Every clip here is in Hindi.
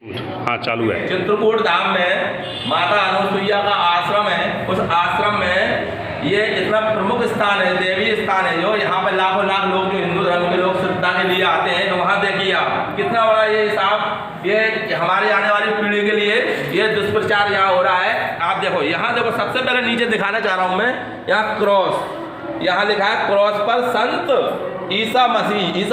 हाँ चालू है। चित्रकूट धाम में माता अनुसुईया का आश्रम है। उस आश्रम में ये इतना प्रमुख स्थान है, देवी स्थान है, जो यहाँ पर लाखों लाख लोग जो हिंदू धर्म के लोग श्रद्धा के लिए आते हैं। तो वहाँ देखिए आप कितना बड़ा ये हिसाब, ये हमारे आने वाली पीढ़ी के लिए ये दुष्प्रचार यहाँ हो रहा है। आप देखो, यहाँ देखो, सबसे पहले नीचे दिखाना चाह रहा हूँ मैं, यहाँ क्रॉस, यहाँ लिखा है क्रॉस पर संत ईसा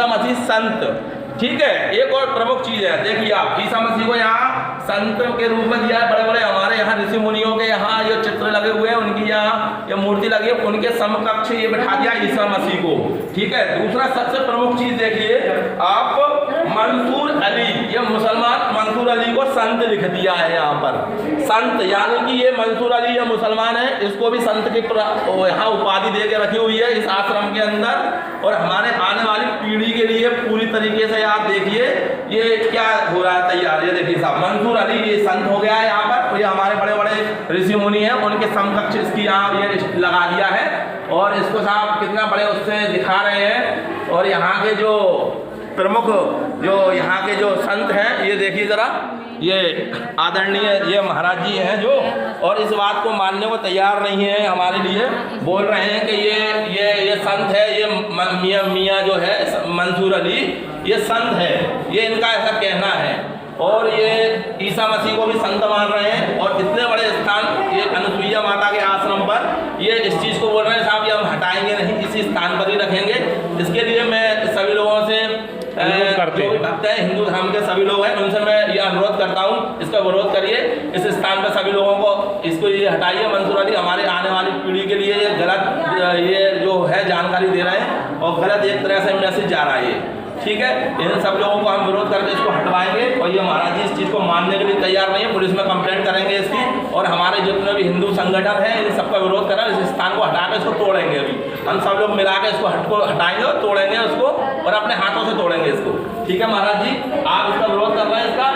मसीह संत। ठीक है, एक और प्रमुख चीज है, देखिए आप, ईसा मसीह को यहाँ संत के रूप में दिया है। बड़े बड़े हमारे यहाँ ऋषि मुनियों के यहाँ ये चित्र लगे हुए हैं, उनकी यहाँ ये मूर्ति लगी है, उनके समकक्ष ये बैठा दिया ईसा मसीह को। ठीक है, दूसरा सबसे प्रमुख चीज देखिए आप, मंसूर अली, ये मुसलमान मंसूर अली को संत लिख दिया है यहाँ पर, संत, यानी कि ये मंसूर अली ये मुसलमान है, इसको भी संत की यहाँ उपाधि दे के रखी हुई है इस आश्रम के अंदर। और हमारे आने वाली पीढ़ी के लिए पूरी तरीके से आप देखिए ये क्या हो रहा है तैयार। ये देखिए साहब, मंसूर अली ये संत हो गया है यहाँ पर, ये हमारे बड़े बड़े ऋषि मुनि हैं, उनके समकक्ष इसकी यहाँ ये लगा दिया है। और इसको साहब कितना बड़े उससे दिखा रहे हैं। और यहाँ के जो प्रमुख जो यहाँ के जो संत हैं, ये देखिए जरा, ये आदरणीय ये महाराज जी हैं जो, और इस बात को मानने को तैयार नहीं है, हमारे लिए बोल रहे हैं कि ये संत है, ये मियाँ जो है मंसूर अली ये संत है, ये इनका ऐसा कहना है। और ये ईसा मसीह को भी संत मान रहे हैं। और इतने बड़े स्थान ये अनुसुईया माता के आश्रम पर ये इस चीज़ को बोल रहे हैं साहब, ये हम हटाएंगे नहीं, इसी स्थान पर ही रखेंगे। इसके लिए मैं सभी लोगों से जो भी भक्त हैं, हिंदू धर्म के सभी लोग हैं, उनसे मैं ये अनुरोध करता हूँ, इसका विरोध करिए। इस स्थान पर सभी लोगों को इसको ये हटाइए। मंसूर अली हमारे आने वाली पीढ़ी के लिए ये गलत ये जो है जानकारी दे रहे हैं और गलत एक तरह से मैसेज जा रहा है। ठीक है, इन सब लोगों को हम विरोध करके इसको हटवाएंगे। और ये महाराज जी इस चीज़ को मानने के लिए तैयार नहीं है, पुलिस में कंप्लेंट करेंगे इसकी। और हमारे जितने भी हिंदू संगठन हैं इन सबका विरोध करें, इस स्थान को हटा के इसको तोड़ेंगे। अभी हम सब लोग मिला के इसको हटाएंगे और तोड़ेंगे उसको, और अपने हाथों से तोड़ेंगे इसको। ठीक है महाराज जी, आप इसका विरोध कर रहे हैं इसका?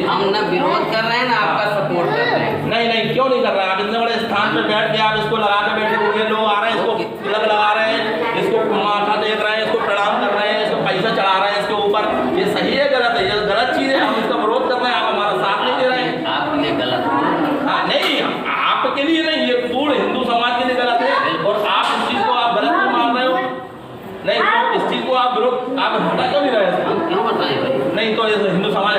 हम ना विरोध कर रहे हैं ना आपका सपोर्ट कर रहे हैं। नहीं, क्यों नहीं कर रहे हैं? आप इतने बड़े स्थान पे बैठ के आप इसको लगा के बैठे हुए लोग आ रहे हैं, इसको तिलक लगा रहे हैं, इसको माथा देख रहे हैं, इसको प्रणाम कर रहे हैं, इसको पैसा चढ़ा रहे हैं इसके ऊपर। ये सही है गलत है? ये गलत चीज़ है, हम इसका विरोध कर रहे हैं, आप हमारा साथ नहीं दे रहे हैं। आपके लिए गलत है। हाँ नहीं, आपके लिए नहीं, ये पूर्ण हिंदू समाज के लिए गलत है। और आप इस चीज़ को आप गलत क्यों मान रहे हो? नहीं, तो इस चीज़ को आप विरोध आप हटा क्यों नहीं रहे हैं? क्यों बताएं भाई? नहीं तो हिंदू समाज